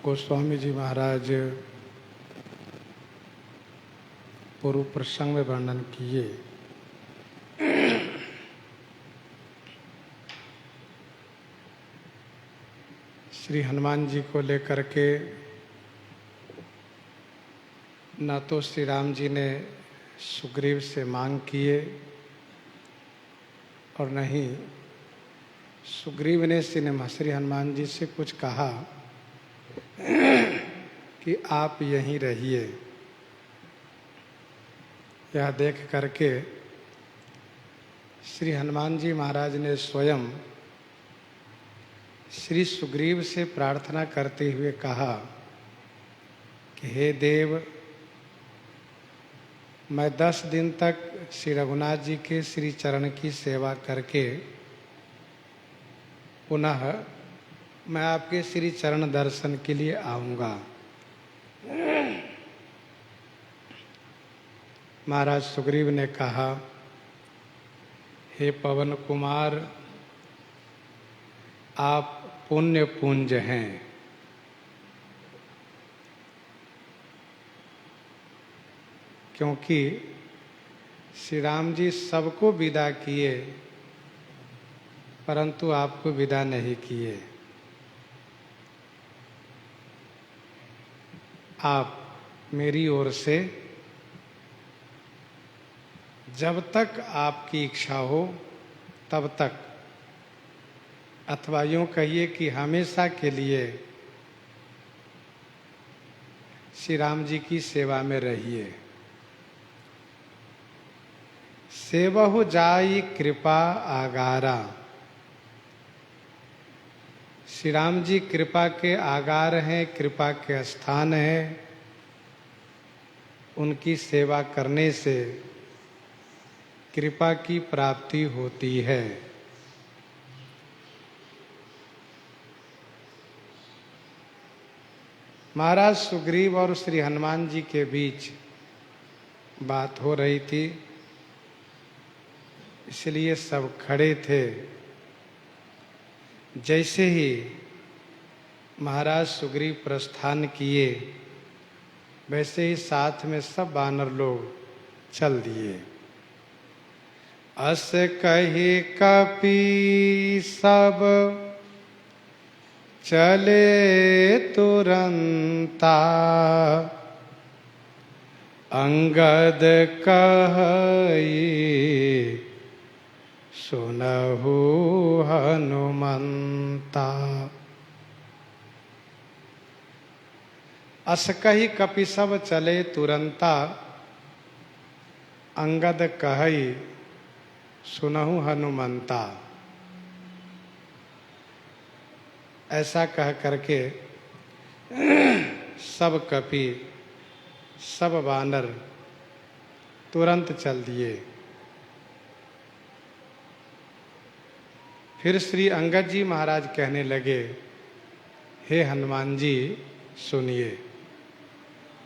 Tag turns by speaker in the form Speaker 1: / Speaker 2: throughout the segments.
Speaker 1: गोस्वामी जी महाराज पूर्व प्रसंग में वर्णन किए। श्री हनुमान जी को लेकर के न तो श्री राम जी ने सुग्रीव से मांग किए और न ही सुग्रीव ने श्री हनुमान जी से कुछ कहा कि आप यहीं रहिए। यह देख करके श्री हनुमान जी महाराज ने स्वयं श्री सुग्रीव से प्रार्थना करते हुए कहा कि हे देव, मैं 10 दिन तक श्री रघुनाथ जी के श्री चरण की सेवा करके पुनः मैं आपके श्री चरण दर्शन के लिए आऊँगा। महाराज सुग्रीव ने कहा, हे पवन कुमार, आप पुण्य पुंज हैं। क्योंकि श्री राम जी सबको विदा किए परंतु आपको विदा नहीं किए। आप मेरी ओर से जब तक आपकी इच्छा हो तब तक, अथवा यूँ कहिए कि हमेशा के लिए श्री राम जी की सेवा में रहिए। सेवहु जाई कृपा आगारा। श्री राम जी कृपा के आगार हैं, कृपा के स्थान हैं। उनकी सेवा करने से कृपा की प्राप्ति होती है। महाराज सुग्रीव और श्री हनुमान जी के बीच बात हो रही थी, इसलिए सब खड़े थे। जैसे ही महाराज सुग्रीव प्रस्थान किए, वैसे ही साथ में सब वानर लोग चल दिए। अस कहि कपि सब चले तुरंता, अंगद कहई सुनहु हनुमंता। अस कहि कपि सब चले तुरंता, अंगद कहई सुनहु हनुमंता। ऐसा कह करके सब कपि सब वानर तुरंत चल दिए। फिर श्री अंगद जी महाराज कहने लगे, हे हनुमान जी सुनिए।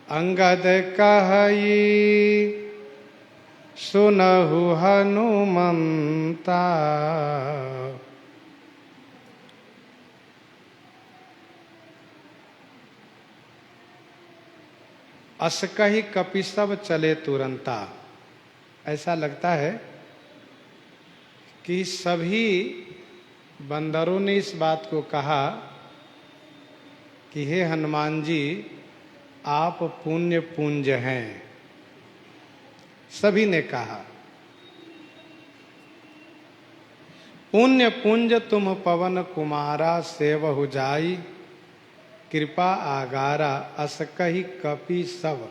Speaker 1: अंगद कहई सुनहु हनुमंता, अस कहि कपि सब चले तुरंता। ऐसा लगता है कि सभी बंदरों ने इस बात को कहा कि हे हनुमान जी, आप पुण्य पुंज हैं। सभी ने कहा, पुण्य पुंज तुम पवन कुमारा, सेवहु जाई कृपा आगारा, अस कहि कपि सब।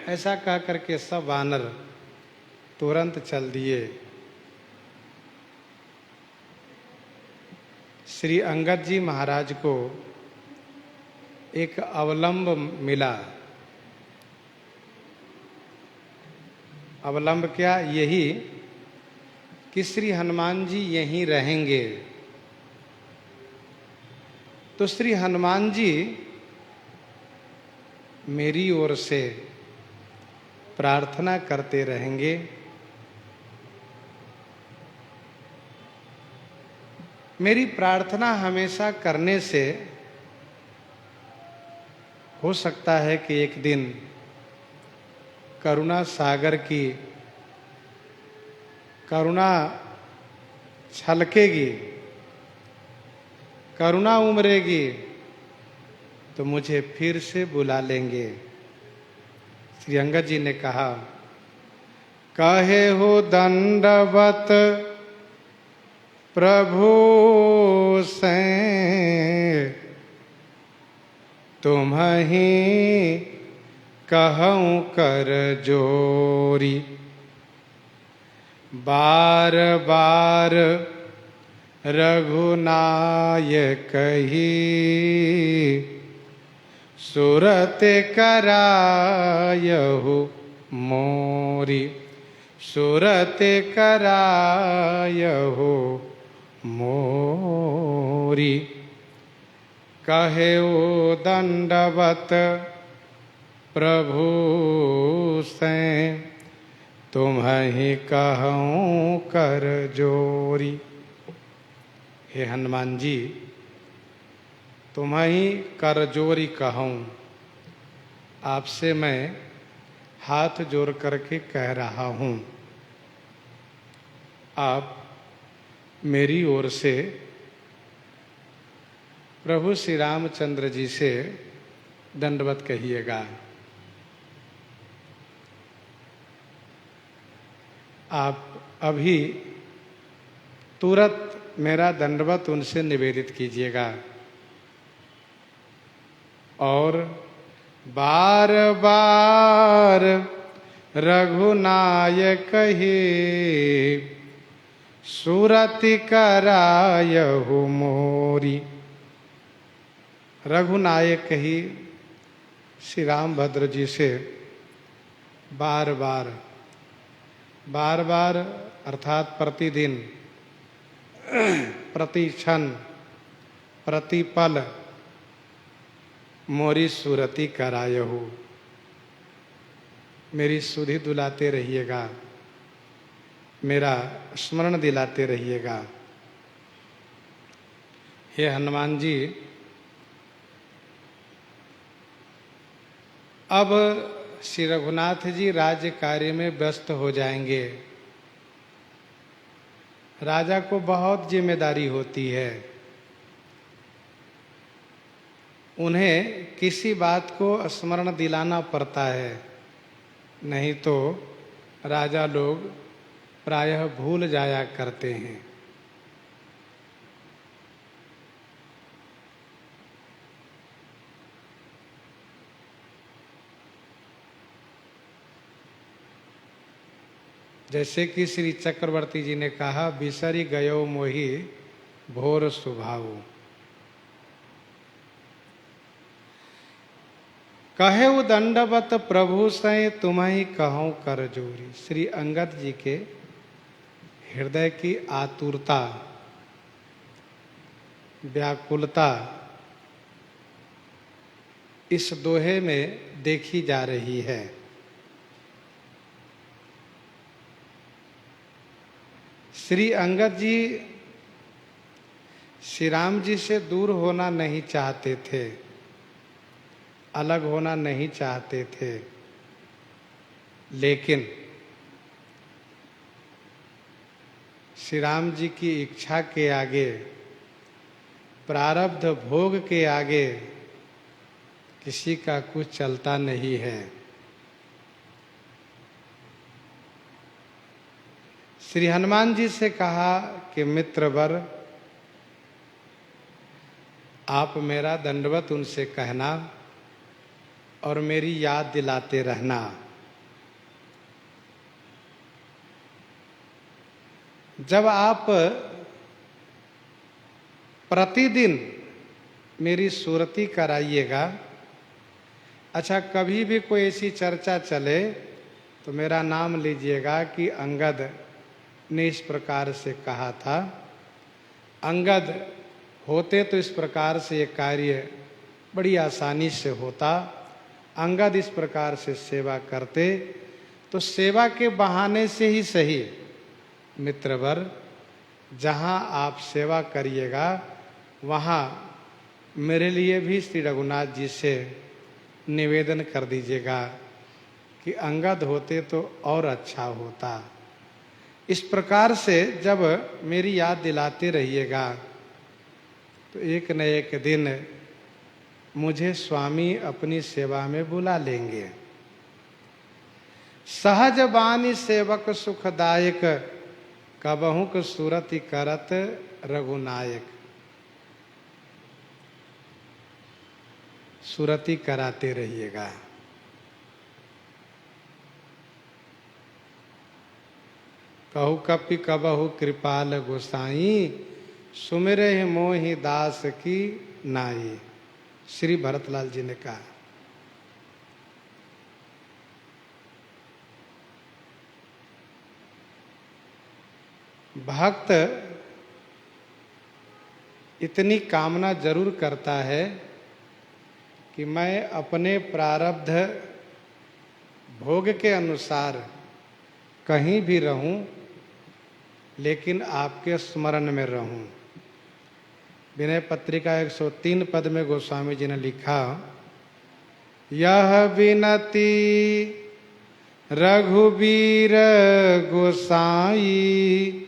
Speaker 1: ऐसा कह करके सब वानर तुरंत चल दिए। श्री अंगद जी महाराज को एक अवलंब मिला। अवलंब क्या? यही कि श्री हनुमान जी यहीं रहेंगे। तो श्री हनुमान जी मेरी ओर से प्रार्थना करते रहेंगे। मेरी प्रार्थना हमेशा करने से हो सकता है कि एक दिन करुणा सागर की करुणा छलकेगी, करुणा उमरेगी, तो मुझे फिर से बुला लेंगे। श्री अंगद जी ने कहा, कहे हो दंडवत प्रभु से, तुम्हि कहूँ कर जोरी। बार बार रघुनायक ही सुरत करायहु मोरी। सुरत करायहु मोरी। कहे ओ दंडवत प्रभु से, तुम्हि कहूँ कर जोरी। हे हनुमान जी, तुम्हि कर जोरी कहूँ, आपसे मैं हाथ जोड़ करके कह रहा हूँ, आप मेरी ओर से प्रभु श्री रामचंद्र जी से दंडवत कहिएगा। आप अभी तुरंत मेरा दंडवत उनसे निवेदित कीजिएगा। और बार बार रघुनायक ही सुरति करायहु मोरी। रघुनायक ही श्री रामभद्र जी से बार बार अर्थात प्रतिदिन, प्रति क्षण, प्रति पल मोरी सुरति करायहु, मेरी सुधि दुलाते रहिएगा, मेरा स्मरण दिलाते रहिएगा। हे हनुमान जी, अब श्री रघुनाथ जी राज्य कार्य में व्यस्त हो जाएंगे। राजा को बहुत जिम्मेदारी होती है, उन्हें किसी बात को स्मरण दिलाना पड़ता है, नहीं तो राजा लोग प्रायः भूल जाया करते हैं। जैसे कि श्री चक्रवर्ती जी ने कहा, बिसरी गयो मोहि भोर सुभाऊ। कहे दंडवत प्रभु से, तुम्हि कहूँ कर जोरी। श्री अंगद जी के हृदय की आतुरता, व्याकुलता इस दोहे में देखी जा रही है। श्री अंगद जी श्री राम जी से दूर होना नहीं चाहते थे, अलग होना नहीं चाहते थे, लेकिन श्री राम जी की इच्छा के आगे, प्रारब्ध भोग के आगे किसी का कुछ चलता नहीं है। श्री हनुमान जी से कहा कि मित्रवर, आप मेरा दंडवत उनसे कहना और मेरी याद दिलाते रहना। जब आप प्रतिदिन मेरी सुरति कराइएगा, अच्छा कभी भी कोई ऐसी चर्चा चले तो मेरा नाम लीजिएगा कि अंगद ने इस प्रकार से कहा था। अंगद होते तो इस प्रकार से ये कार्य बड़ी आसानी से होता। अंगद इस प्रकार से सेवा करते तो सेवा के बहाने से ही सही मित्रवर, जहाँ आप सेवा करिएगा वहाँ मेरे लिए भी श्री रघुनाथ जी से निवेदन कर दीजिएगा कि अंगद होते तो और अच्छा होता। इस प्रकार से जब मेरी याद दिलाते रहिएगा तो एक न एक दिन मुझे स्वामी अपनी सेवा में बुला लेंगे। सहज बानी सेवक सुखदायक, कबहुक सुरति करत रघुनायक। सुरति कराते रहिएगा। कहु कपि कबहु कृपाल गोसाई, सुमिरे मोहि दास की नाई। श्री भरतलाल जी ने कहा। भक्त इतनी कामना जरूर करता है कि मैं अपने प्रारब्ध भोग के अनुसार कहीं भी रहूं, लेकिन आपके स्मरण में रहूं। विनय पत्रिका 103 पद में गोस्वामी जी ने लिखा, यह विनती रघुबीर गोसाई,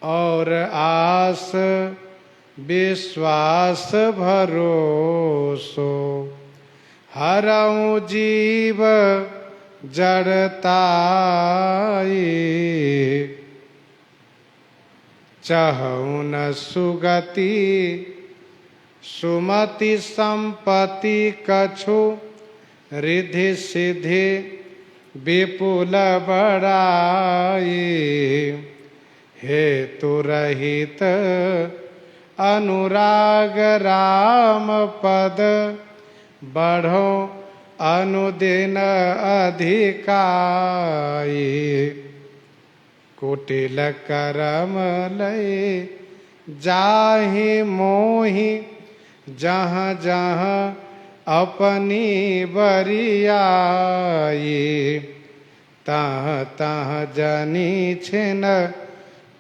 Speaker 1: और आस विश्वास भरोसो, हरऊं जीव जड़ताई, चहु न सुगति सुमति संपत्ति कछु, रिद्धि सिद्धि विपुल बड़ाई, हेतु रहित अनुराग राम पद, बढ़ो अनुदिन अधिकाई, कुटिल करम लय जाहि मोहि, जहाँ जहाँ अपनी बरियाई, तह तह जनी छिन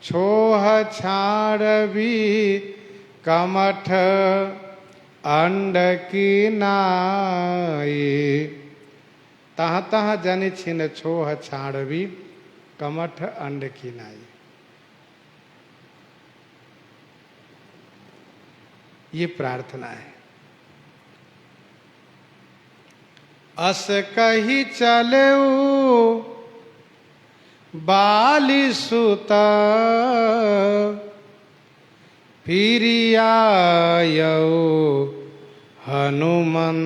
Speaker 1: छोह छाड़बी, कमठ अंड की नाई। तह तह जनि छिन छोह छाड़बी, कमठ अंड की नाई। ये प्रार्थना है। अस कही चलऊ बाली सुता, फिर आयऊ हनुमंत,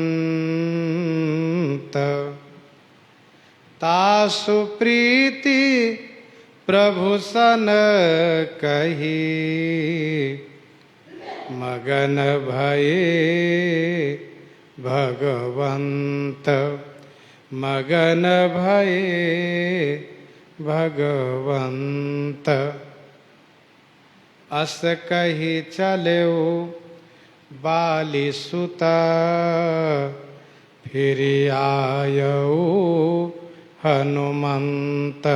Speaker 1: तासु प्रीति प्रभु सन कही, मगन भये भगवंत, मगन भये भगवंत। अस कही चलऊ बाली सुता, फिर आयऊ हनुमंत।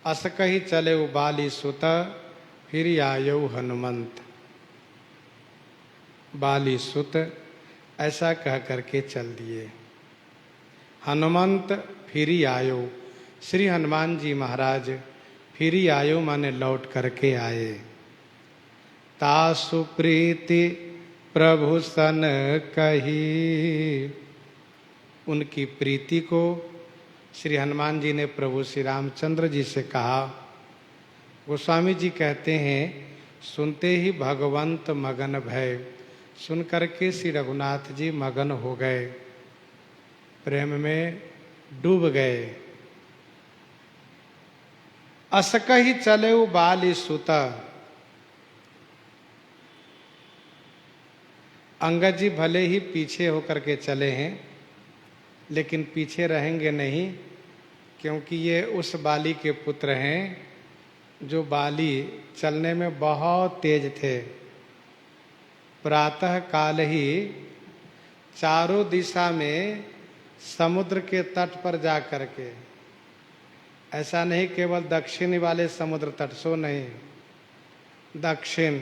Speaker 1: अस कही चलऊ बाली सुता, फिर आयऊ हनुमंत। बाली सुत ऐसा कह करके चल दिए। हनुमंत फिर आयो, श्री हनुमान जी महाराज फिर आयो माने लौट करके आए। तासु प्रीति प्रभु सन कही, उनकी प्रीति को श्री हनुमान जी ने प्रभु श्री रामचंद्र जी से कहा। गोस्वामी जी कहते हैं, सुनते ही भगवंत मगन भय। सुन करके श्री रघुनाथ जी मगन हो गए, प्रेम में डूब गए। अस कही चलेऊ बाली सुता। अंगद जी भले ही पीछे होकर के चले हैं, लेकिन पीछे रहेंगे नहीं, क्योंकि ये उस बाली के पुत्र हैं जो बाली चलने में बहुत तेज थे। प्रातः काल ही चारों दिशा में समुद्र के तट पर जा करके, ऐसा नहीं केवल दक्षिणी वाले समुद्र तट, सो नहीं, दक्षिण,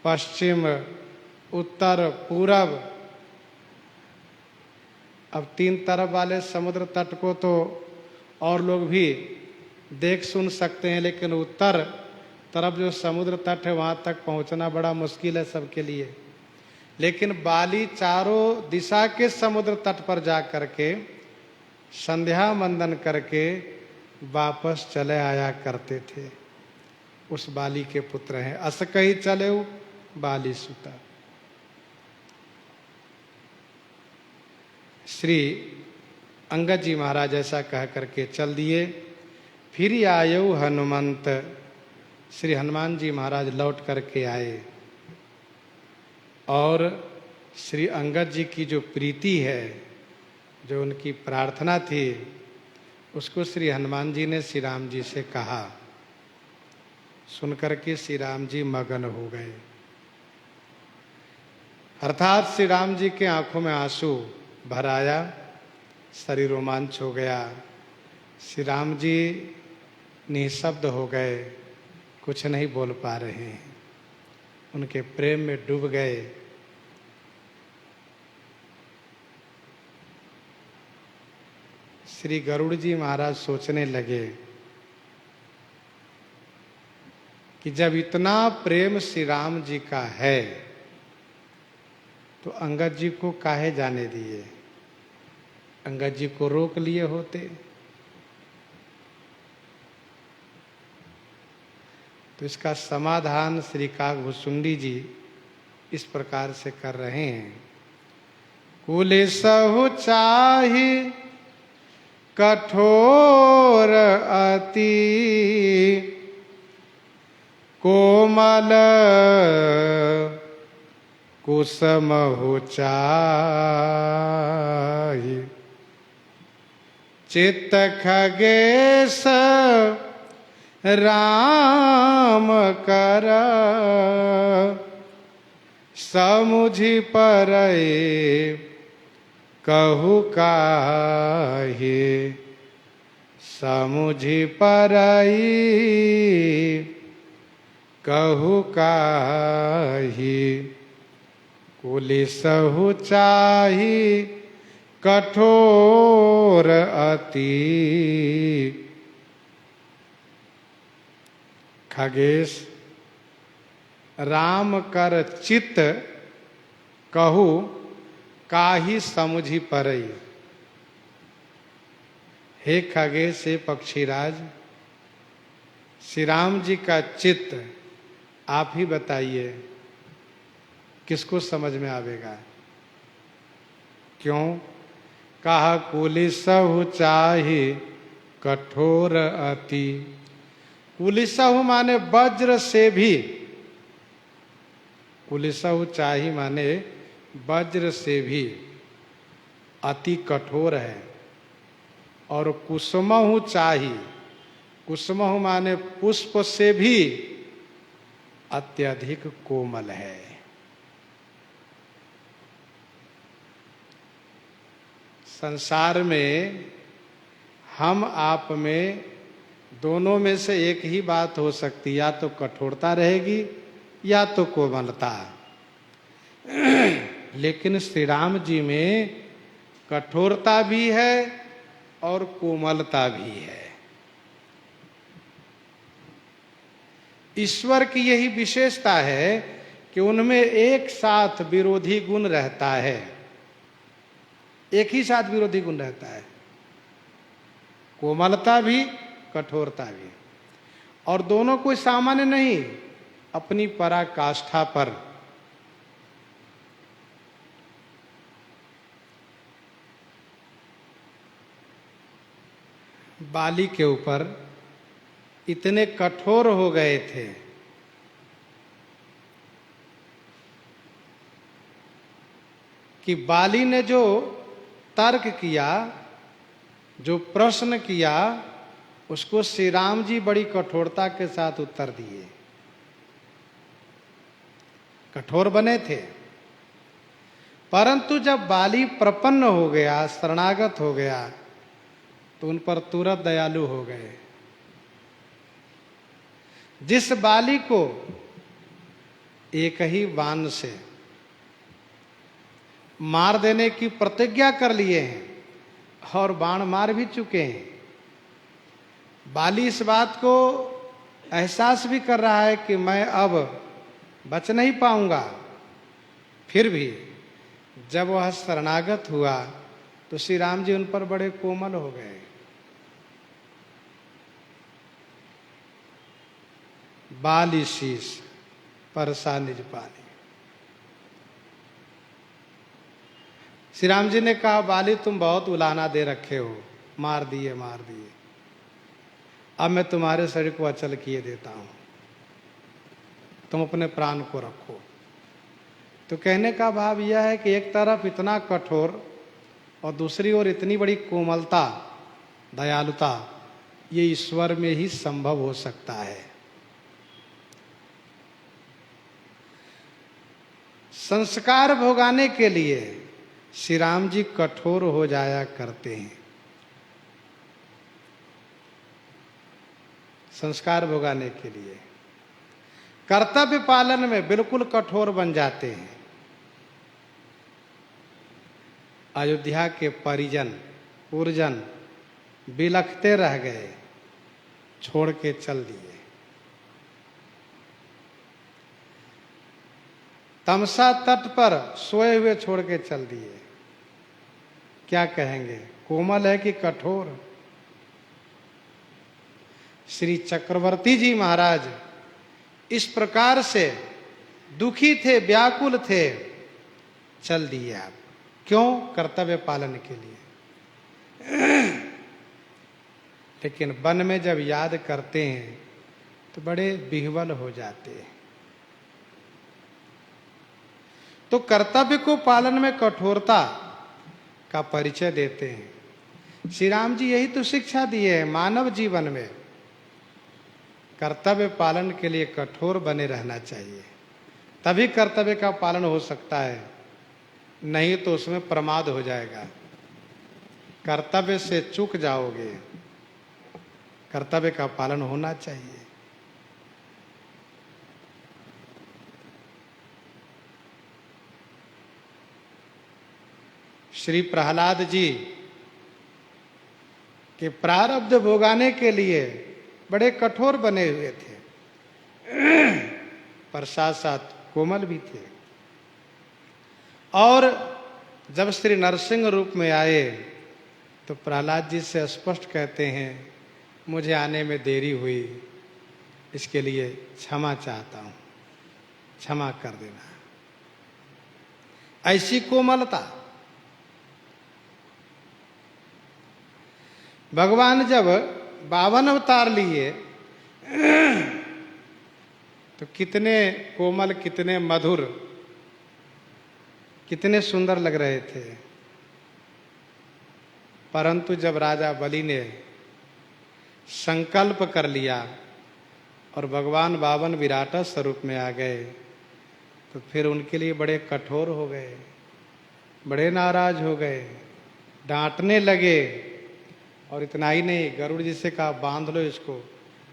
Speaker 1: पश्चिम, उत्तर, पूरब अब तीन तरफ वाले समुद्र तट को तो और लोग भी देख सुन सकते हैं, लेकिन उत्तर तरफ जो समुद्र तट है वहां तक पहुंचना बड़ा मुश्किल है सबके लिए। लेकिन बाली चारों दिशा के समुद्र तट पर जा करके संध्या वंदन करके वापस चले आया करते थे। उस बाली के पुत्र हैं। अस कही चले बाली सुता। श्री अंगद जी महाराज ऐसा कह करके चल दिए। फिर आयु हनुमंत, श्री हनुमान जी महाराज लौट करके आए और श्री अंगद जी की जो प्रीति है, जो उनकी प्रार्थना थी, उसको श्री हनुमान जी ने श्री राम जी से कहा। सुनकर के श्री राम जी मगन हो गए। अर्थात श्री राम जी के आंखों में आंसू भर आया, शरीर रोमांच हो गया। श्री राम जी निशब्द हो गए, कुछ नहीं बोल पा रहे हैं, उनके प्रेम में डूब गए। श्री गरुड़ जी महाराज सोचने लगे कि जब इतना प्रेम श्री राम जी का है तो अंगद जी को काहे जाने दिए, अंगद जी को रोक लिए होते। तो इसका समाधान श्री काकभुसुंडी जी इस प्रकार से कर रहे हैं। कुलिसहु चाहि कठोर अति, कोमल कुसमहु चाहि, चित्त खगेश राम कर, समुझि परए कहु काहे, समुझि परई कहु काहे। कुलिसहु चाहि कठोर अति, खगेश राम कर चित कहु काहि समुझि परई। हे खगेश, हे पक्षीराज, श्री राम जी का चित्त आप ही बताइए, किसको समझ में आवेगा? क्यों? कहा कुलिसहु चाहि कठोर अति। कुलिसहु माने वज्र से भी, कुलिसहु चाहि माने वज्र से भी अति कठोर है। और कुसुमहु चाहि, कुसुमहु माने पुष्प से भी अत्यधिक कोमल है। संसार में हम आप में दोनों में से एक ही बात हो सकती, या तो कठोरता रहेगी या तो कोमलता। लेकिन श्री राम जी में कठोरता भी है और कोमलता भी है। ईश्वर की यही विशेषता है कि उनमें एक साथ विरोधी गुण रहता है, एक ही साथ विरोधी गुण रहता है, कोमलता भी कठोरता भी। और दोनों कोई सामान्य नहीं, अपनी पराकाष्ठा पर। बाली के ऊपर इतने कठोर हो गए थे कि बाली ने जो तर्क किया, जो प्रश्न किया, उसको श्री राम जी बड़ी कठोरता के साथ उत्तर दिए। कठोर बने थे, परंतु जब बाली प्रपन्न हो गया, शरणागत हो गया, तो उन पर तुरंत दयालु हो गए। जिस बाली को एक ही बाण से मार देने की प्रतिज्ञा कर लिए हैं और बाण मार भी चुके हैं। बाली इस बात को एहसास भी कर रहा है कि मैं अब बच नहीं पाऊंगा। फिर भी जब वह शरणागत हुआ तो श्री राम जी उन पर बड़े कोमल हो गए। बाली शीश परसा निज पानी। श्री राम जी ने कहा, बाली तुम बहुत उलाहना दे रखे हो, मार दिए मार दिए, अब मैं तुम्हारे शरीर को अचल किए देता हूं, तुम अपने प्राण को रखो। तो कहने का भाव यह है कि एक तरफ इतना कठोर और दूसरी ओर इतनी बड़ी कोमलता, दयालुता, ये ईश्वर में ही संभव हो सकता है। संस्कार भोगाने के लिए श्री राम जी कठोर हो जाया करते हैं। संस्कार भोगाने के लिए कर्तव्य पालन में बिल्कुल कठोर बन जाते हैं। अयोध्या के परिजन पुरजन बिलखते रह गए, छोड़ के चल दिए। तमसा तट पर सोए हुए छोड़ के चल दिए। क्या कहेंगे, कोमल है कि कठोर? श्री चक्रवर्ती जी महाराज इस प्रकार से दुखी थे, व्याकुल थे, चल दिए आप। क्यों? कर्तव्य पालन के लिए। लेकिन वन में जब याद करते हैं तो बड़े विह्वल हो जाते हैं। तो कर्तव्य को पालन में कठोरता का परिचय देते हैं। श्री राम जी यही तो शिक्षा दिए हैं। मानव जीवन में कर्तव्य पालन के लिए कठोर बने रहना चाहिए, तभी कर्तव्य का पालन हो सकता है, नहीं तो उसमें प्रमाद हो जाएगा। कर्तव्य से चूक जाओगे। कर्तव्य का पालन होना चाहिए। श्री प्रहलाद जी के प्रारब्ध भोगाने के लिए बड़े कठोर बने हुए थे, पर साथ साथ कोमल भी थे। और जब श्री नरसिंह रूप में आए तो प्रहलाद जी से स्पष्ट कहते हैं, मुझे आने में देरी हुई, इसके लिए क्षमा चाहता हूं, क्षमा कर देना। ऐसी कोमलता। भगवान जब 52 अवतार लिए तो कितने कोमल, कितने मधुर, कितने सुंदर लग रहे थे। परंतु जब राजा बलि ने संकल्प कर लिया और भगवान 52 विराट स्वरूप में आ गए तो फिर उनके लिए बड़े कठोर हो गए, बड़े नाराज हो गए, डांटने लगे। और इतना ही नहीं, गरुड़ जी से कहा बांध लो इसको।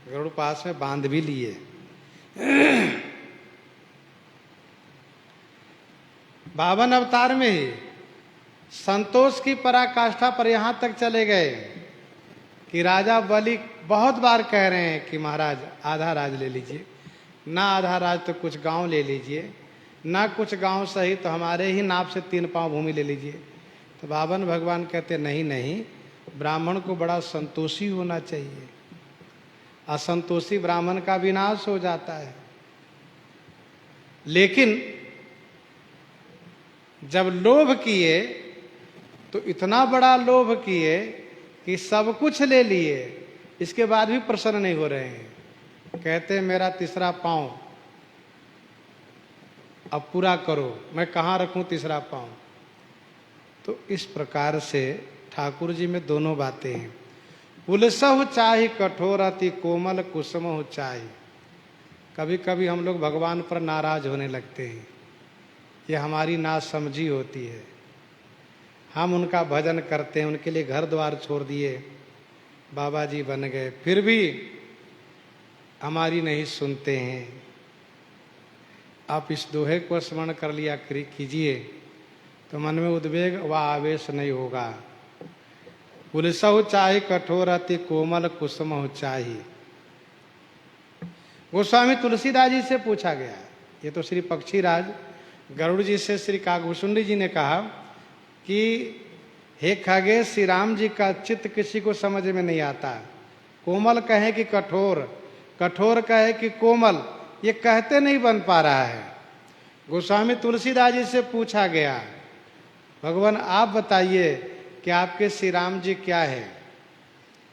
Speaker 1: गरुड़ पास में बांध भी लिए। 52 अवतार में ही संतोष की पराकाष्ठा पर यहां तक चले गए कि राजा बलि बहुत बार कह रहे हैं कि महाराज आधा राज ले लीजिए, ना आधा राज तो कुछ गांव ले लीजिए, ना कुछ गांव सही तो हमारे ही नाप से 3 पांव भूमि ले लीजिए। तो 52 भगवान कहते नहीं नहीं, ब्राह्मण को बड़ा संतोषी होना चाहिए। असंतोषी ब्राह्मण का विनाश हो जाता है। लेकिन जब लोभ किए तो इतना बड़ा लोभ किए कि सब कुछ ले लिए, इसके बाद भी प्रसन्न नहीं हो रहे हैं। कहते हैं मेरा तीसरा पांव अब पूरा करो, मैं कहाँ रखूं तीसरा पांव। तो इस प्रकार से ठाकुर जी में दोनों बातें हैं। उलसहु चाहि कठोर अति कोमल कुसुमहु चाहि। कभी कभी हम लोग भगवान पर नाराज होने लगते हैं, ये हमारी नासमझी होती है। हम उनका भजन करते हैं, उनके लिए घर द्वार छोड़ दिए, बाबा जी बन गए, फिर भी हमारी नहीं सुनते हैं। आप इस दोहे को स्मरण कर लिया कीजिए, तो मन में उद्वेग व आवेश नहीं होगा। कुलसहु चाहि कठोर अति कोमल कुसुमहु चाहि। गोस्वामी तुलसीदास जी से पूछा गया, ये तो श्री पक्षीराज गरुड़ जी से श्री काकभूषुंडी जी ने कहा कि हे खगेश, श्री राम जी का चित्त किसी को समझ में नहीं आता। कोमल कहे कि कठोर, कठोर कहे कि कोमल, ये कहते नहीं बन पा रहा है। गोस्वामी तुलसीदास जी से पूछा गया, भगवान आप बताइए कि आपके श्री राम जी क्या है,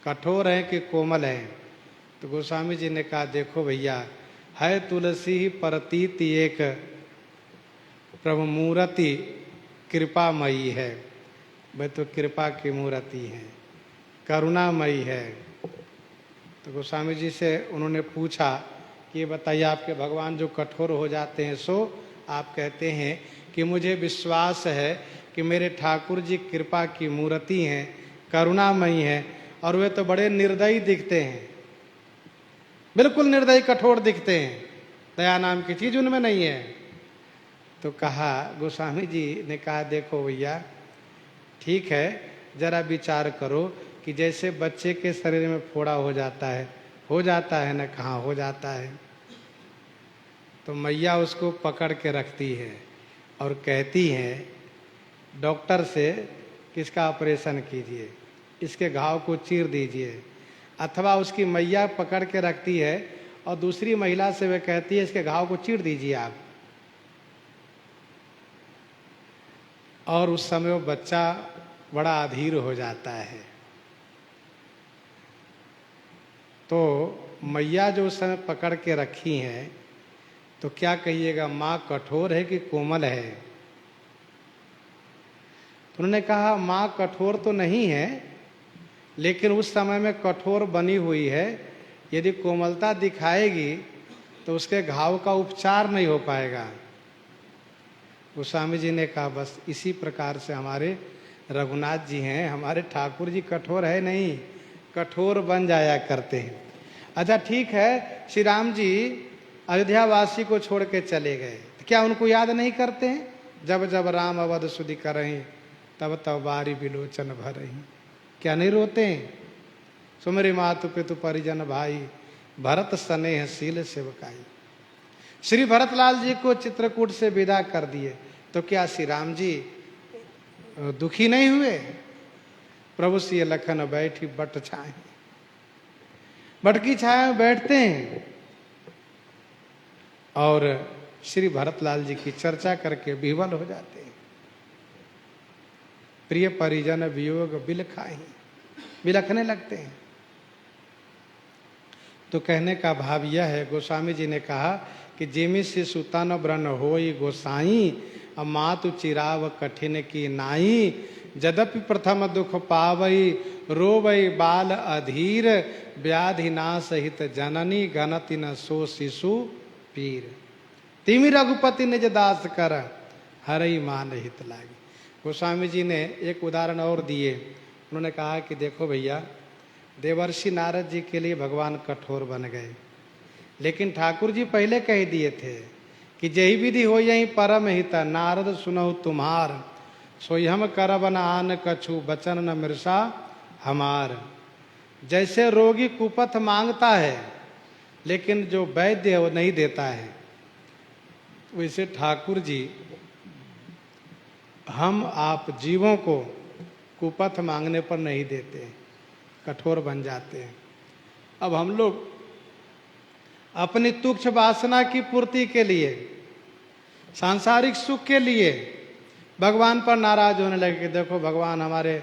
Speaker 1: कठोर हैं कि कोमल हैं? तो गोस्वामी जी ने कहा, देखो भैया, है तुलसी ही प्रतीति एक प्रभु मूर्ति कृपामयी है। वह तो कृपा की मूर्ति है, करुणामयी है। तो गोस्वामी जी से उन्होंने पूछा कि ये बताइए, आपके भगवान जो कठोर हो जाते हैं सो आप कहते हैं कि मुझे विश्वास है कि मेरे ठाकुर जी कृपा की मूर्ति हैं, करुणामयी हैं, और वे तो बड़े निर्दयी दिखते हैं, बिल्कुल निर्दयी कठोर दिखते हैं, दया नाम की चीज उनमें नहीं है। तो कहा, गोस्वामी जी ने कहा, देखो भैया ठीक है, जरा विचार करो कि जैसे बच्चे के शरीर में फोड़ा हो जाता है ना, कहाँ हो जाता है। तो मैया उसको पकड़ के रखती है और कहती है डॉक्टर से कि इसका ऑपरेशन कीजिए, इसके घाव को चीर दीजिए। अथवा उसकी मैया पकड़ के रखती है और दूसरी महिला से वह कहती है इसके घाव को चीर दीजिए आप। और उस समय वो बच्चा बड़ा अधीर हो जाता है। तो मैया जो उस समय पकड़ के रखी हैं, तो क्या कहिएगा, माँ कठोर है कि कोमल है? तो उन्होंने कहा, माँ कठोर तो नहीं है, लेकिन उस समय में कठोर बनी हुई है। यदि कोमलता दिखाएगी तो उसके घाव का उपचार नहीं हो पाएगा। गोस्वामी जी ने कहा, बस इसी प्रकार से हमारे रघुनाथ जी हैं, हमारे ठाकुर जी कठोर है नहीं, कठोर बन जाया करते हैं। अच्छा ठीक है, श्री राम जी अयोध्या वासी को छोड़ के चले गए, तो क्या उनको याद नहीं करते हैं? जब जब राम अवध सुधि करहीं, तब तब बारी बिलोचन भरहीं। क्या नहीं रोते हैं? सुमरे मातु पितु परिजन भाई, भरत स्नेह शील सेवकाई। श्री भरतलाल जी को चित्रकूट से विदा कर दिए, तो क्या श्री राम जी दुखी नहीं हुए? प्रभु सिय लखन बैठी बट छाए, बट की छाया में बैठते हैं और श्री भरतलाल जी की चर्चा करके विह्वल हो जाते हैं। प्रिय परिजन वियोग बिलखाई, बिलखने लगते हैं। तो कहने का भाव यह है, गोस्वामी जी ने कहा कि जिमि से सुतन व्रन होई गोसाई, मातु चिराव कठिन की नाई। यद्यपि प्रथम दुख पावई, रोवई बाल अधीर, व्याधि नाश हित जननी, गणति न सो शिशु पीर। तिमि रघुपति निज दास कर, हरई मान हित लागी। गोस्वामी जी ने एक उदाहरण और दिए। उन्होंने कहा कि देखो भैया, देवर्षि नारद जी के लिए भगवान कठोर बन गए, लेकिन ठाकुर जी पहले कह दिए थे कि जही विधि हो यही परम हित, नारद सुनहु तुम्हार, सोई हम करब न आन कछु, बचन न मृषा हमार। जैसे रोगी कुपथ मांगता है लेकिन जो वैद्य है वो नहीं देता है, वैसे ठाकुर जी हम आप जीवों को कुपथ मांगने पर नहीं देते, कठोर बन जाते हैं। अब हम लोग अपनी तुच्छ वासना की पूर्ति के लिए, सांसारिक सुख के लिए भगवान पर नाराज होने लगे कि देखो भगवान हमारे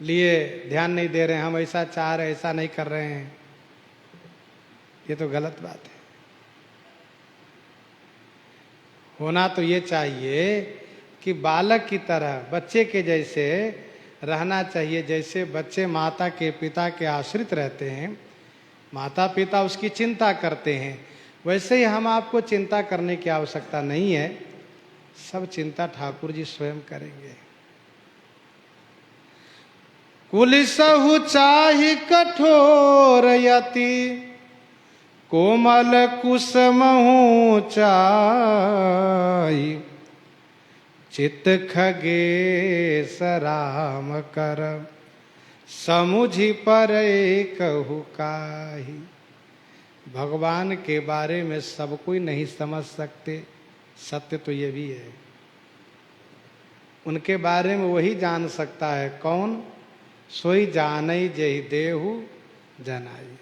Speaker 1: लिए ध्यान नहीं दे रहे हैं, हम ऐसा चाह रहे, ऐसा नहीं कर रहे हैं। ये तो गलत बात है। होना तो ये चाहिए कि बालक की तरह, बच्चे के जैसे रहना चाहिए। जैसे बच्चे माता के पिता के आश्रित रहते हैं, माता पिता उसकी चिंता करते हैं, वैसे ही हम आपको चिंता करने की आवश्यकता नहीं है। सब चिंता ठाकुर जी स्वयं करेंगे। कुलिसहु चाहि कठोर यति, कोमल कुसुमहु चाहि। चित खगेश राम कर समुझि पर कहु काहि। भगवान के बारे में सब कोई नहीं समझ सकते, सत्य तो ये भी है। उनके बारे में वही जान सकता है, कौन? सोई जानई जेहि देहु जनाई।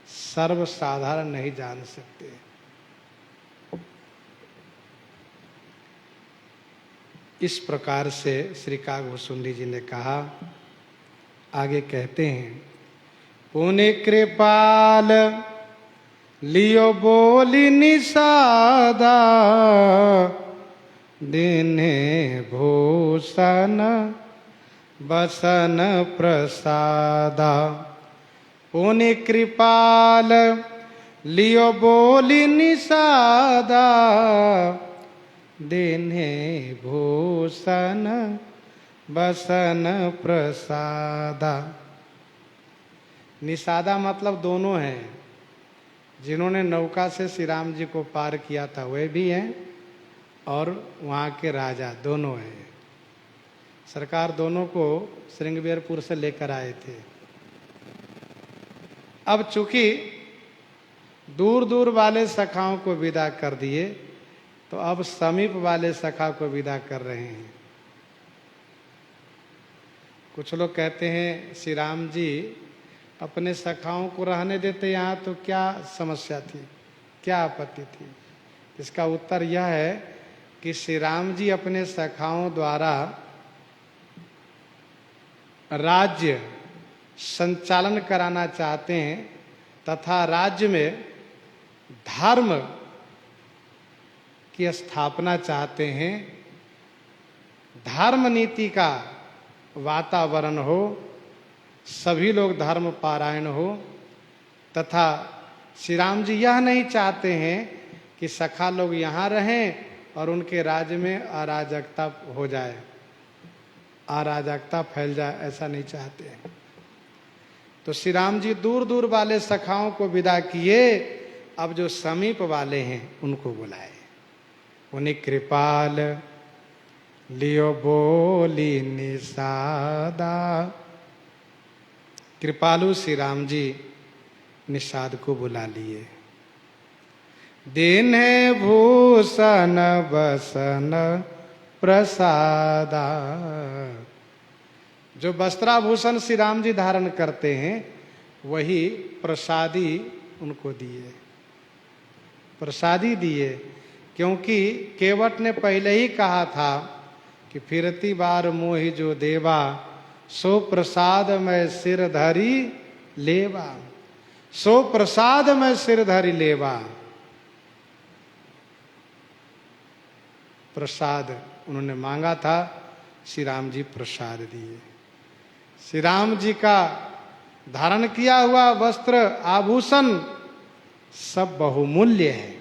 Speaker 1: सर्वसाधारण नहीं जान सकते। इस प्रकार से श्री काकभूषुंडी जी ने कहा। आगे कहते हैं, पुण्य कृपाल लियो बोली निषादा, दीने भूषण बसन प्रसादा। पुण्य कृपाल लियो बोली निषादा, दीने भूषण बसन प्रसादा। निषादा मतलब दोनों हैं। जिन्होंने नौका से श्री राम जी को पार किया था वे भी हैं, और वहाँ के राजा दोनों हैं। सरकार दोनों को श्रृंगबेरपुर से लेकर आए थे। अब चूंकि दूर दूर वाले सखाओं को विदा कर दिए, तो अब समीप वाले सखा को विदा कर रहे हैं। कुछ लोग कहते हैं श्री राम जी अपने सखाओं को रहने देते यहाँ तो क्या समस्या थी, क्या आपत्ति थी? इसका उत्तर यह है कि श्री राम जी अपने सखाओं द्वारा राज्य संचालन कराना चाहते हैं, तथा राज्य में धर्म की स्थापना चाहते हैं। धर्म नीति का वातावरण हो, सभी लोग धर्म पारायण हो, तथा श्री राम जी यह नहीं चाहते हैं कि सखा लोग यहाँ रहें और उनके राज्य में अराजकता हो जाए, अराजकता फैल जाए, ऐसा नहीं चाहते हैं। तो श्री राम जी दूर दूर वाले सखाओं को विदा किए, अब जो समीप वाले हैं उनको बुलाए। उन्हीं कृपाल लियो बोली निषादा। कृपालु श्री राम जी निषाद को बुला लिए। दीन भूषण बसन प्रसादा। जो वस्त्राभूषण श्री राम जी धारण करते हैं वही प्रसादी उनको दिए, प्रसादी दिए। क्योंकि केवट ने पहले ही कहा था कि फिरती बार मोहि जो देवा, सो प्रसाद में सिर धरी लेवा, सो प्रसाद में सिर धरी लेवा। प्रसाद उन्होंने मांगा था, श्री राम जी प्रसाद दिए। श्री राम जी का धारण किया हुआ वस्त्र आभूषण सब बहुमूल्य है,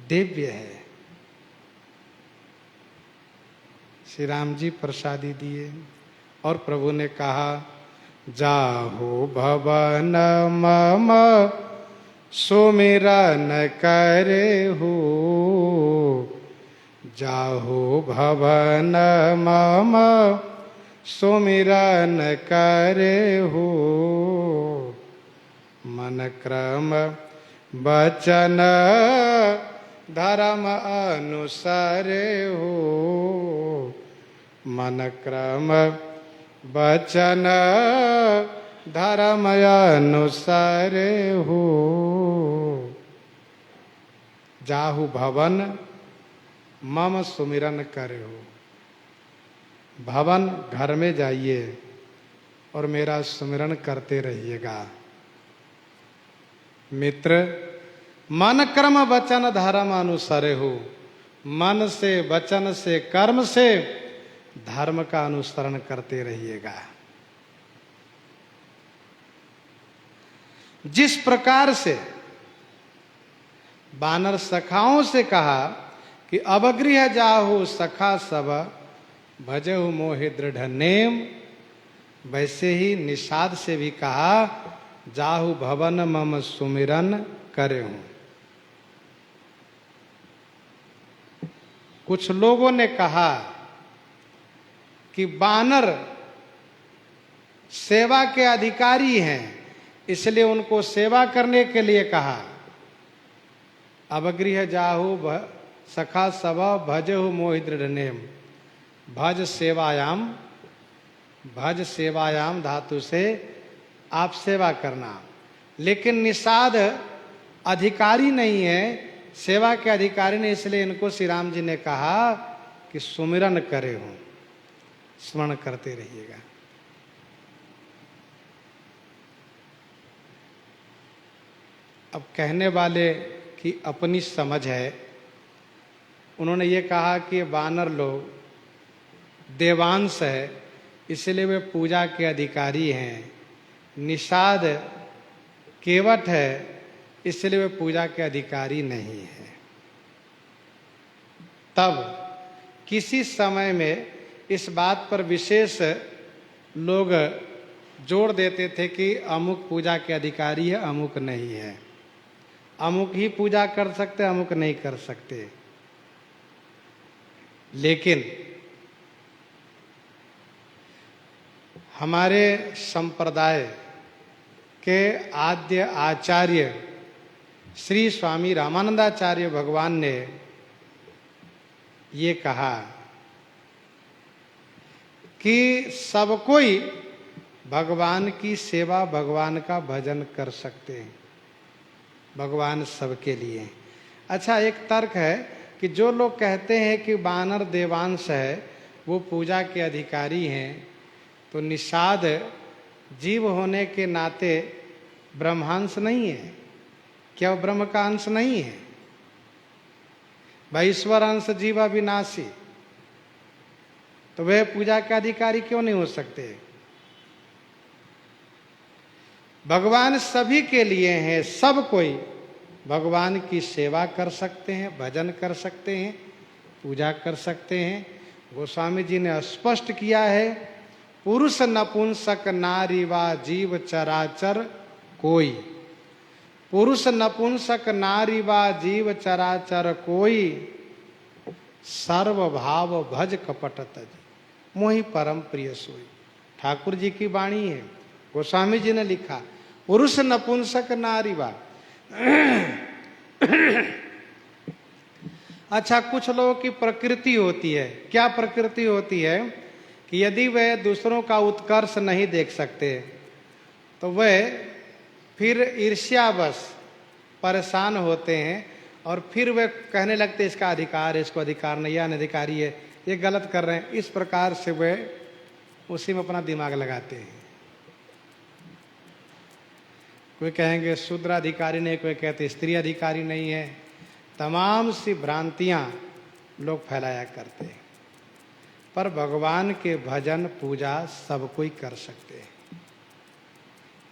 Speaker 1: दिव्य है। श्री राम जी प्रसादी दिए और प्रभु ने कहा, जाहो भवन मम सुमिरन करे हो, जाहो भवन मम सुमिरन करे हो, मन क्रम बचन धर्म अनुसारे हो, मन क्रम बचन धर्म अनुसारे हो। जाहु भवन मम सुमिरन करे हो। भवन घर में जाइए और मेरा सुमिरन करते रहिएगा। मित्र, मन कर्म वचन धर्म अनुसारे हो। मन से, वचन से, कर्म से धर्म का अनुसरण करते रहिएगा। जिस प्रकार से बानर सखाओं से कहा कि अवगृह जाहु सखा सब, भजहु मोहि दृढ़ नेम, वैसे ही निषाद से भी कहा, जाहु भवन मम सुमिरन करे हूं। कुछ लोगों ने कहा कि वानर सेवा के अधिकारी हैं, इसलिए उनको सेवा करने के लिए कहा। अवगृह जाहु सखा सब भजहु मोहि दृढ़ नेम। भज सेवायाम धातु से आप सेवा करना। लेकिन निषाद अधिकारी नहीं है, सेवा के अधिकारी नहीं, इसलिए इनको श्री राम जी ने कहा कि सुमिरन करे हो, स्मरण करते रहिएगा। अब कहने वाले की अपनी समझ है। उन्होंने ये कहा कि वानर लोग देवांश है, इसलिए वे पूजा के अधिकारी हैं। निषाद केवट है, इसलिए वे पूजा के अधिकारी नहीं है। तब किसी समय में इस बात पर विशेष लोग जोर देते थे कि अमुक पूजा के अधिकारी है, अमुक नहीं है, अमुक ही पूजा कर सकते, अमुक नहीं कर सकते। लेकिन हमारे संप्रदाय के आद्य आचार्य श्री स्वामी रामानंदाचार्य भगवान ने ये कहा कि सब कोई भगवान की सेवा, भगवान का भजन कर सकते हैं, भगवान सबके लिए। अच्छा, एक तर्क है कि जो लोग कहते हैं कि वानर देवांश है, वो पूजा के अधिकारी हैं, तो निषाद जीव होने के नाते ब्रह्मांश नहीं है क्या? वो ब्रह्म का अंश नहीं है? भाई ईश्वर अंश जीव अविनाशी, तो वे पूजा के अधिकारी क्यों नहीं हो सकते? भगवान सभी के लिए हैं, सब कोई भगवान की सेवा कर सकते हैं, भजन कर सकते हैं, पूजा कर सकते हैं। गोस्वामी जी ने स्पष्ट किया है, पुरुष नपुंसक नारी वा जीव चराचर कोई। पुरुष नपुंसक नारी वा जीव चराचर कोई, सर्व भाव भज कपट तज मोहि परम प्रिय सोई। ठाकुर जी की वाणी है, गोस्वामी जी ने लिखा, पुरुष नपुंसक नारी वा। अच्छा, कुछ लोगों की प्रकृति होती है। क्या प्रकृति होती है? कि यदि वे दूसरों का उत्कर्ष नहीं देख सकते तो वे फिर ईर्ष्यावश परेशान होते हैं और फिर वे कहने लगते इसका अधिकार है, इसको अधिकार नहीं, यह अनधिकारी है, ये गलत कर रहे हैं। इस प्रकार से वे उसी में अपना दिमाग लगाते हैं। कोई कहेंगे शूद्र अधिकारी नहीं, कोई कहते स्त्री अधिकारी नहीं है। तमाम सी भ्रांतियां लोग फैलाया करते हैं। पर भगवान के भजन पूजा सब कोई कर सकते हैं।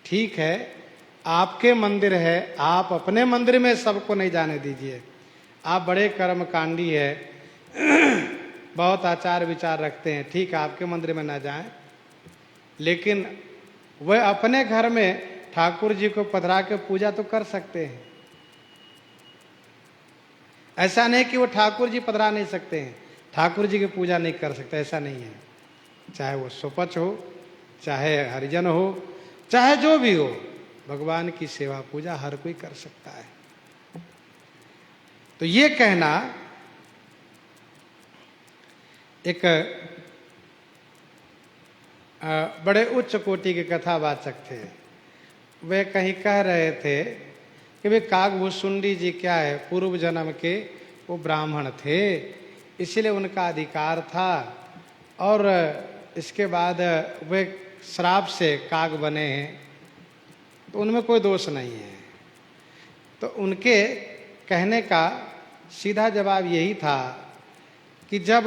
Speaker 1: ठीक है, आपके मंदिर है, आप अपने मंदिर में सबको नहीं जाने दीजिए। आप बड़े कर्मकांडी है, बहुत आचार विचार रखते हैं, ठीक है, आपके मंदिर में ना जाएं। लेकिन वह अपने घर में ठाकुर जी को पधरा के पूजा तो कर सकते हैं। ऐसा नहीं कि वो ठाकुर जी पधरा नहीं सकते हैं, ठाकुर जी की पूजा नहीं कर सकते, ऐसा नहीं है। चाहे वो सुपच हो, चाहे हरिजन हो, चाहे जो भी हो, भगवान की सेवा पूजा हर कोई कर सकता है। तो ये कहना एक बड़े उच्च कोटि के कथावाचक थे। वे कहीं कह रहे थे कि वे कागभूषुंडी जी क्या है, पूर्व जन्म के वो ब्राह्मण थे, इसलिए उनका अधिकार था, और इसके बाद वे श्राप से काग बने हैं, तो उनमें कोई दोष नहीं है। तो उनके कहने का सीधा जवाब यही था कि जब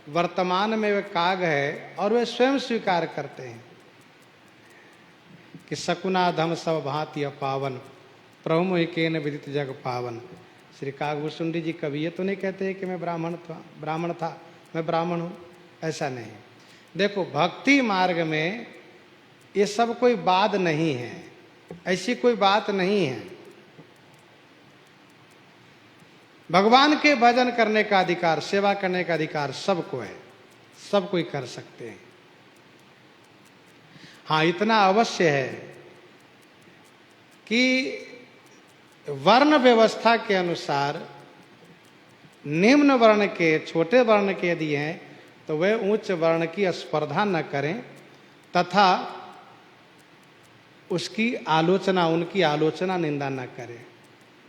Speaker 1: वर्तमान में वे काग है और वे स्वयं स्वीकार करते हैं कि सकुना धम सब भांति अपावन, प्रभु मोहि केन विदित जग पावन। श्री कागभूषुंडी जी कभी ये तो नहीं कहते कि मैं ब्राह्मण था, मैं ब्राह्मण हूँ, ऐसा नहीं। देखो, भक्ति मार्ग में ये सब कोई बात नहीं है, ऐसी कोई बात नहीं है। भगवान के भजन करने का अधिकार, सेवा करने का अधिकार सबको है, सब कोई कर सकते हैं। हाँ, इतना अवश्य है कि वर्ण व्यवस्था के अनुसार निम्न वर्ण के, छोटे वर्ण के यदि हैं तो वे उच्च वर्ण की स्पर्धा न करें तथा उसकी आलोचना, उनकी आलोचना, निंदा न करें।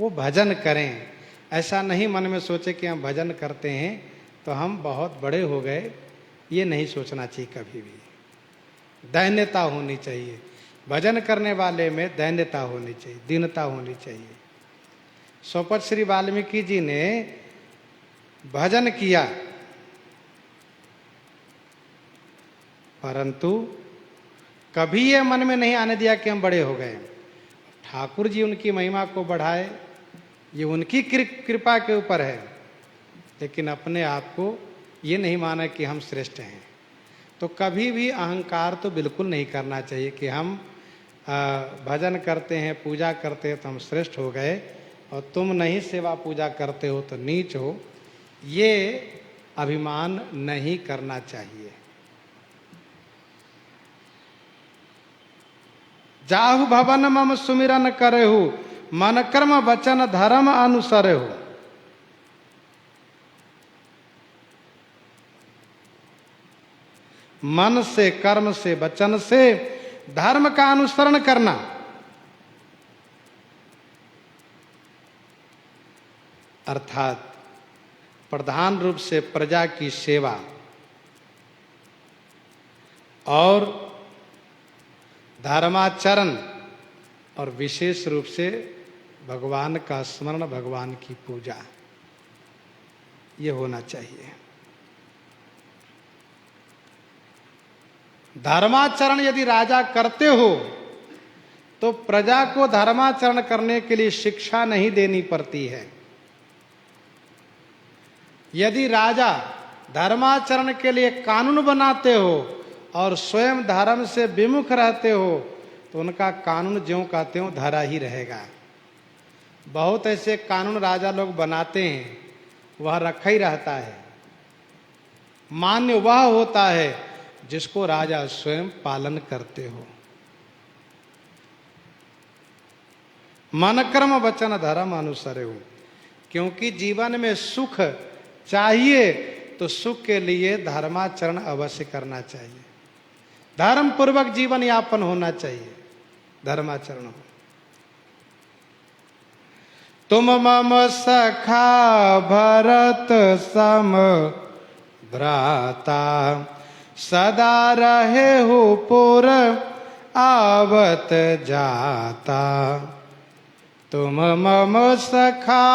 Speaker 1: वो भजन करें। ऐसा नहीं मन में सोचे कि हम भजन करते हैं तो हम बहुत बड़े हो गए, ये नहीं सोचना चाहिए कभी भी। दैन्यता होनी चाहिए, भजन करने वाले में दैन्यता होनी चाहिए, दीनता होनी चाहिए। सोपत श्री वाल्मीकि जी ने भजन किया, परंतु कभी ये मन में नहीं आने दिया कि हम बड़े हो गए। ठाकुर जी उनकी महिमा को बढ़ाए, ये उनकी कृपा के ऊपर है, लेकिन अपने आप को ये नहीं माना कि हम श्रेष्ठ हैं। तो कभी भी अहंकार तो बिल्कुल नहीं करना चाहिए कि हम भजन करते हैं, पूजा करते हैं तो हम श्रेष्ठ हो गए और तुम नहीं सेवा पूजा करते हो तो नीच हो, ये अभिमान नहीं करना चाहिए। जाहु भवन मम सुमिरन करहु, मन कर्म वचन धर्म अनुसरहु। मन से, कर्म से, वचन से धर्म का अनुसरण करना, अर्थात प्रधान रूप से प्रजा की सेवा और धर्माचरण और विशेष रूप से भगवान का स्मरण, भगवान की पूजा, ये होना चाहिए। धर्माचरण यदि राजा करते हो तो प्रजा को धर्माचरण करने के लिए शिक्षा नहीं देनी पड़ती है। यदि राजा धर्माचरण के लिए कानून बनाते हो और स्वयं धर्म से विमुख रहते हो तो उनका कानून ज्यों का त्यों धरा ही रहेगा। बहुत ऐसे कानून राजा लोग बनाते हैं, वह रखा ही रहता है। मान्य वह होता है जिसको राजा स्वयं पालन करते हो। मन कर्म वचन धर्म अनुसरहु, क्योंकि जीवन में सुख चाहिए तो सुख के लिए धर्माचरण अवश्य करना चाहिए, धर्म पूर्वक जीवन यापन होना चाहिए, धर्माचरण हो। तुम मम सखा भरत सम भ्राता, सदा रहे हो पुर आवत जाता। तुम मम सखा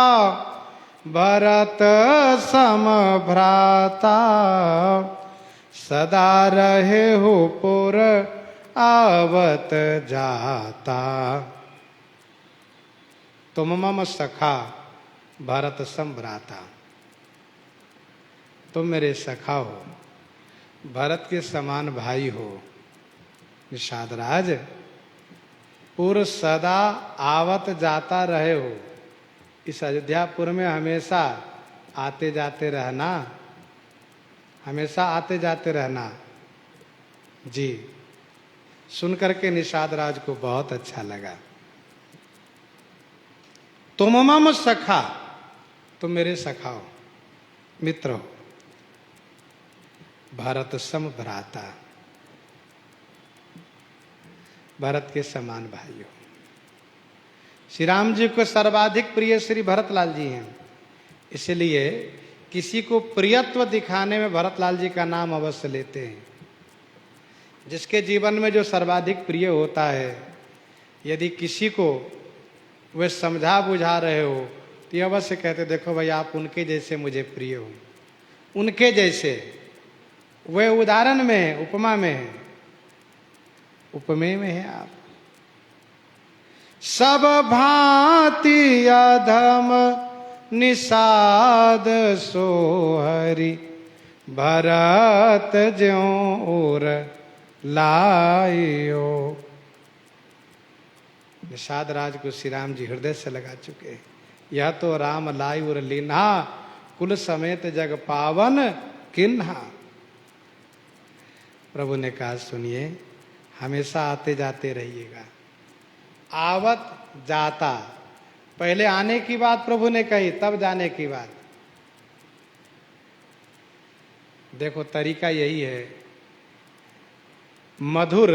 Speaker 1: भरत सम भ्राता, सदा रहे हो पुर आवत जाता। तुम मम सखा भरत सम भ्राता, तुम मेरे सखा हो, भरत के समान भाई हो। निषाद राज, पुर सदा आवत जाता रहे हो, इस अयोध्यापुर में हमेशा आते जाते रहना, हमेशा आते जाते रहना। जी, सुनकर के निषाद राज को बहुत अच्छा लगा। तुम मम सखा, तुम मेरे सखा हो, मित्र हो। भरत सम भ्राता, भरत के समान भाई हो। श्री राम जी को सर्वाधिक प्रिय श्री भरतलाल जी हैं, इसलिए किसी को प्रियत्व दिखाने में भरतलाल जी का नाम अवश्य लेते हैं। जिसके जीवन में जो सर्वाधिक प्रिय होता है, यदि किसी को वे समझा बुझा रहे हो तो ये अवश्य कहते, देखो भाई आप उनके जैसे मुझे प्रिय हो, उनके जैसे। वे उदाहरण में है, उपमा में है, उपमेय में है आप। सब भांति अधम निषाद सोहरी, भरत ज्यों उर लायो। निषाद राज को श्री राम जी हृदय से लगा चुके हैं। यह तो राम लायुर लीन्हा, कुल समेत जग पावन किन्हा। प्रभु ने कहा सुनिए, हमेशा आते जाते रहिएगा। आवत जाता, पहले आने की बात प्रभु ने कही, तब जाने की बात। देखो तरीका यही है, मधुर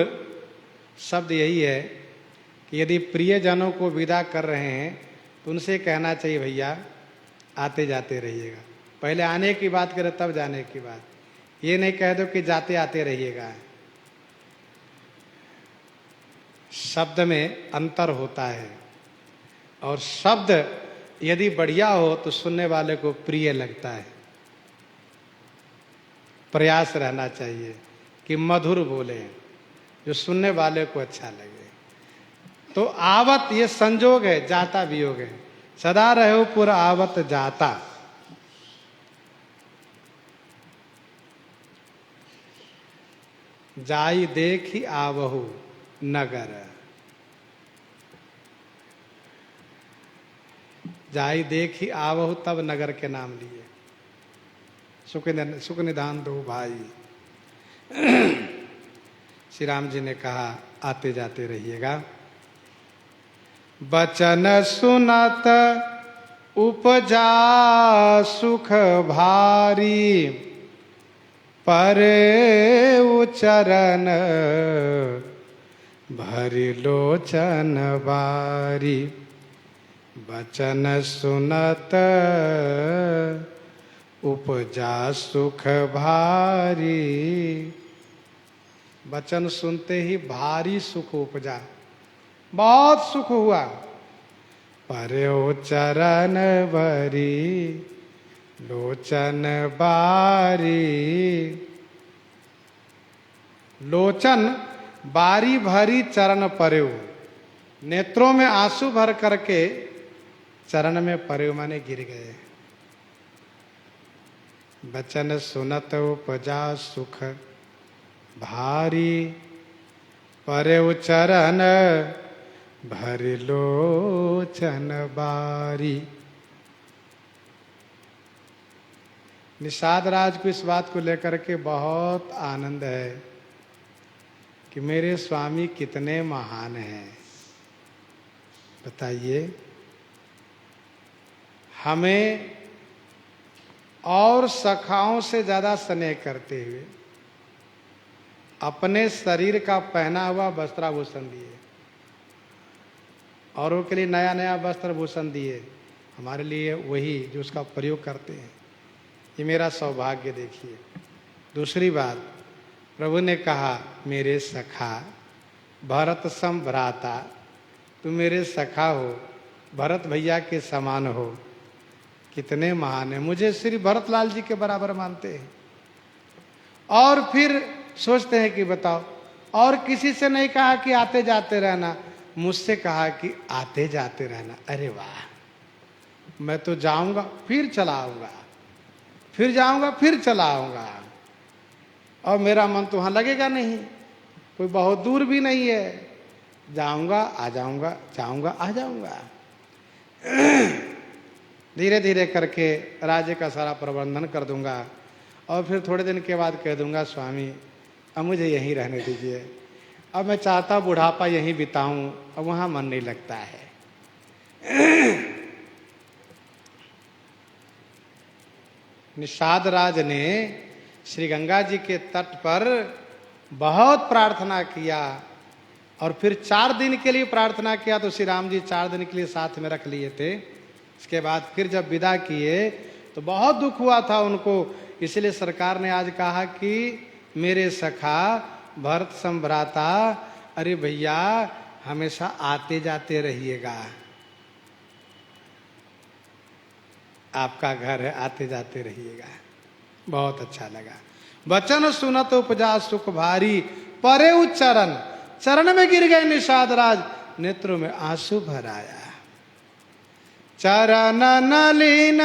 Speaker 1: शब्द यही है कि यदि प्रियजनों को विदा कर रहे हैं तो उनसे कहना चाहिए भैया आते जाते रहिएगा। पहले आने की बात करें तब जाने की बात, ये नहीं कह दो कि जाते आते रहिएगा। शब्द में अंतर होता है, और शब्द यदि बढ़िया हो तो सुनने वाले को प्रिय लगता है। प्रयास रहना चाहिए कि मधुर बोले जो सुनने वाले को अच्छा लगे। तो आवत ये संजोग है, जाता वियोग है। सदा रहो पुर आवत जाता। जाई देखी आवहु नगर, जाई देखी आवहु, तब नगर के नाम लिए। सुख निधान दो भाई। श्री राम जी ने कहा आते जाते रहिएगा। बचन सुनत उपजा सुख भारी, परे उचरण भरि लोचन बारी। बचन सुनत उपजा सुख भारी, वचन सुनते ही भारी सुख उपजा, बहुत सुख हुआ। पर्यो चरण भरी लोचन बारी। लोचन बारी भरी चरण पर्यो, नेत्रों में आंसू भर करके चरण में पर्यो माने गिर गए। बचन सुनत उपजा सुख भारी, पर्यो चरण भरि लोचन बारी। निषाद राज को इस बात को लेकर के बहुत आनंद है कि मेरे स्वामी कितने महान हैं। बताइए, हमें और सखाओं से ज्यादा स्नेह करते हुए अपने शरीर का पहना हुआ वस्त्राभूषण दिए, औरों के लिए नया नया वस्त्र भूषण दिए, हमारे लिए वही जो उसका प्रयोग करते हैं। ये मेरा सौभाग्य देखिए। दूसरी बात, प्रभु ने कहा मेरे सखा भरत सम भ्राता, तुम मेरे सखा हो, भरत भैया के समान हो। कितने महान है, मुझे श्री भरतलाल जी के बराबर मानते हैं। और फिर सोचते हैं कि बताओ, और किसी से नहीं कहा कि आते जाते रहना, मुझसे कहा कि आते जाते रहना। अरे वाह, मैं तो जाऊंगा फिर चला आऊंगा, फिर जाऊंगा फिर चला आऊंगा, और मेरा मन तो वहां लगेगा नहीं, कोई बहुत दूर भी नहीं है। जाऊंगा आ जाऊंगा, जाऊंगा आ जाऊंगा। धीरे धीरे करके राज्य का सारा प्रबंधन कर दूंगा, और फिर थोड़े दिन के बाद कह दूंगा स्वामी अब मुझे यहीं रहने दीजिए, अब मैं चाहता बुढ़ापा यहीं बिताऊं, अब वहां मन नहीं लगता है। निषाद राज ने श्री गंगा जी के तट पर बहुत प्रार्थना किया, और फिर 4 दिन के लिए प्रार्थना किया, तो श्री राम जी 4 दिन के लिए साथ में रख लिए थे। इसके बाद फिर जब विदा किए तो बहुत दुख हुआ था उनको, इसलिए सरकार ने आज कहा कि मेरे सखा भरत संभ्राता, अरे भैया हमेशा आते जाते रहिएगा, आपका घर है, आते जाते रहिएगा। बहुत अच्छा लगा। वचन सुनत उपजा सुख भारी, परे उच्चरण, चरण में गिर गए निषाद राज, नेत्रों में आंसू भर आया। चरण नलिन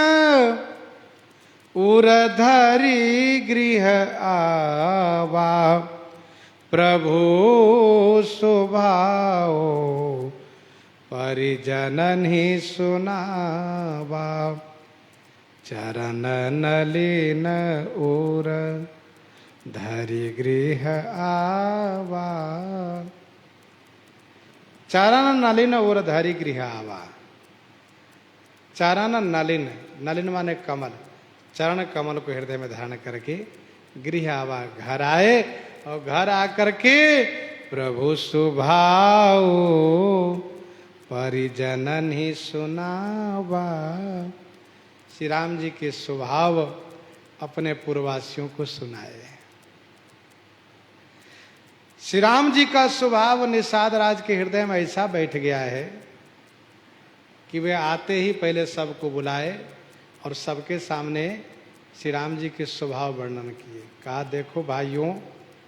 Speaker 1: उरधरी गृह आवा, प्रभु सुभाओ परिजनन ही सुनावा, चरण नलिन ओर धरि गृह आवा। चरण नलिन ओर धरि गृह आवा। चरण नलिन, नलिन माने कमल, चरण कमल को हृदय में धारण करके गृह आवा, घर आए और घर आकर के प्रभु सुभाओ परिजनन ही सुनावा। श्री राम जी के स्वभाव अपने पूर्ववासियों को सुनाए। श्री राम जी का स्वभाव निषाद राज के हृदय में ऐसा बैठ गया है कि वे आते ही पहले सबको बुलाए और सबके सामने श्री राम जी के स्वभाव वर्णन किए। कहा देखो भाइयों,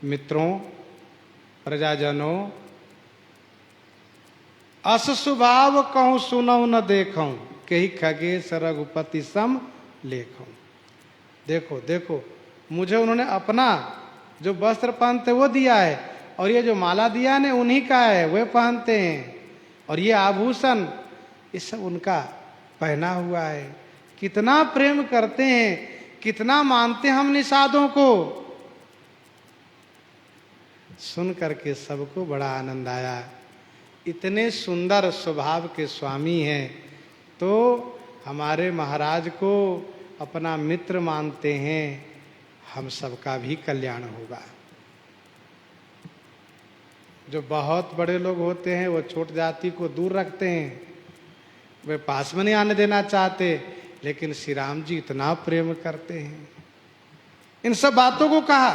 Speaker 1: मित्रों, प्रजाजनों, अस स्वभाव कहूं सुनऊ न देखूं, कही खगेश रघुपति सम लेखूं। देखो देखो, मुझे उन्होंने अपना जो वस्त्र पहनते वो दिया है, और ये जो माला दिया ने उन्हीं का है, वे पहनते हैं, और ये आभूषण ये सब उनका पहना हुआ है। कितना प्रेम करते हैं, कितना मानते हैं हम निषादों को। सुन करके सबको बड़ा आनंद आया। इतने सुंदर स्वभाव के स्वामी हैं तो हमारे महाराज को अपना मित्र मानते हैं, हम सबका भी कल्याण होगा। जो बहुत बड़े लोग होते हैं वो छोट जाति को दूर रखते हैं, वे पास में नहीं आने देना चाहते, लेकिन श्री राम जी इतना प्रेम करते हैं। इन सब बातों को कहा।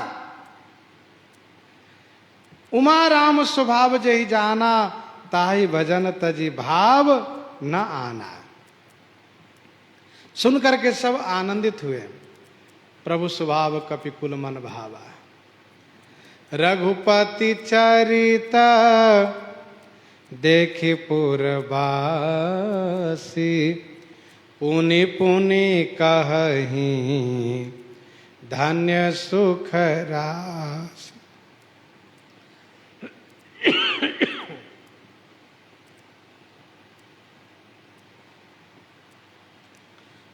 Speaker 1: उमा राम स्वभाव जही जाना, ताहि भजन तजी भाव न आना। सुन करके सब आनंदित हुए। प्रभु स्वभाव कपिकुल मन भावा। रघुपति चरित देखि पुरबासी, पुनि पुनि कहहि धन्य सुख रास।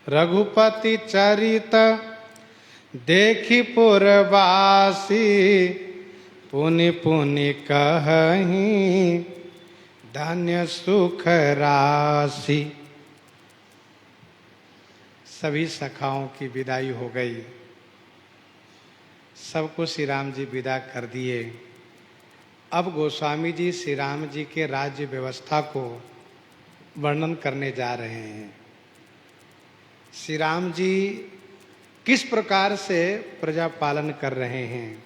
Speaker 1: रघुपति चरित देखि पुरबासी, पुनि पुनि कहहि धन्य सुख राशि। सभी सखाओं की विदाई हो गई। सबको श्री राम जी विदा कर दिए। अब गोस्वामी जी श्री राम जी के राज्य व्यवस्था को वर्णन करने जा रहे हैं। श्री राम जी किस प्रकार से प्रजा पालन कर रहे हैं,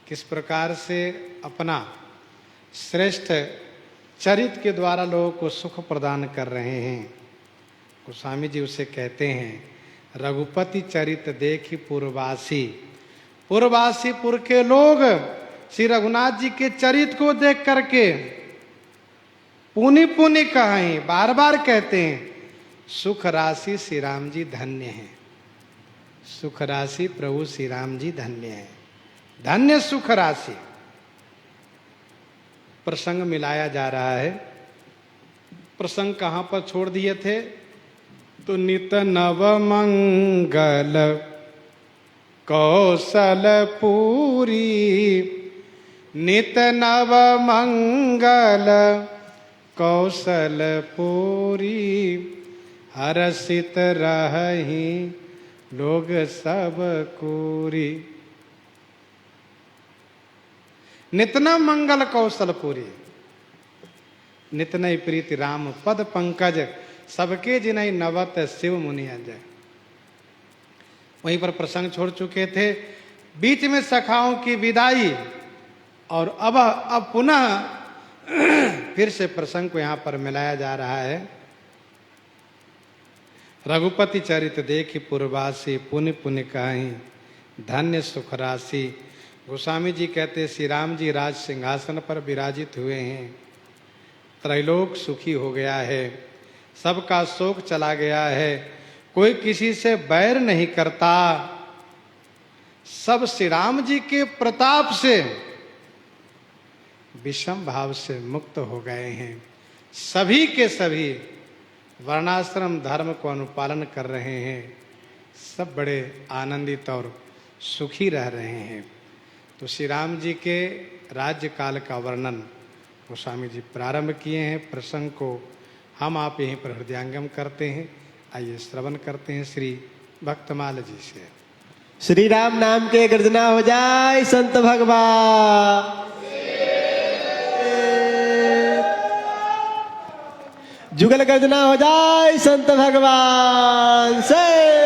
Speaker 1: किस प्रकार से अपना श्रेष्ठ चरित्र के द्वारा लोगों को सुख प्रदान कर रहे हैं। गोस्वामी जी उसे कहते हैं, रघुपति चरित देखी पुरवासी। पुरवासी पुर के लोग श्री रघुनाथ जी के चरित्र को देख करके पुनि पुनि कहें, बार बार कहते हैं, सुख राशि श्री राम जी धन्य हैं। सुख राशि प्रभु श्री राम जी धन्य हैं। धन्य सुख राशि। प्रसंग मिलाया जा रहा है। प्रसंग कहाँ पर छोड़ दिए थे? तो नित नव मंगल कौशलपुरी, नित नव मंगल कौशलपुरी, हर्षित रहहि लोग सब कोरी। नितना मंगल कौशलपुरी, नितनय प्रीति राम पद पंकज, सबके जिनय नवत शिव मुनि अजय। वहीं पर प्रसंग छोड़ चुके थे। बीच में सखाओं की विदाई, और अब पुनः फिर से प्रसंग को यहाँ पर मिलाया जा रहा है। रघुपति चरित देखि पुरवासी, पुनि पुनि कहि धन्य सुख राशि। गोस्वामी जी कहते श्री राम जी राज सिंहासन पर विराजित हुए हैं। त्रैलोक सुखी हो गया है, सबका शोक चला गया है, कोई किसी से बैर नहीं करता। सब श्री राम जी के प्रताप से विषम भाव से मुक्त हो गए हैं। सभी के सभी वर्णाश्रम धर्म को अनुपालन कर रहे हैं, सब बड़े आनंदित और सुखी रह रहे हैं। तो श्री राम जी के राज्य काल का वर्णन गोस्वामी जी प्रारंभ किए हैं। प्रसंग को हम आप यहीं पर हृदयंगम करते हैं। आइए श्रवण करते हैं श्री भक्तमाल जी से।
Speaker 2: श्री राम नाम के गर्जना हो जाए संत भगवान, जुगल गर्जना हो जाए संत भगवान से।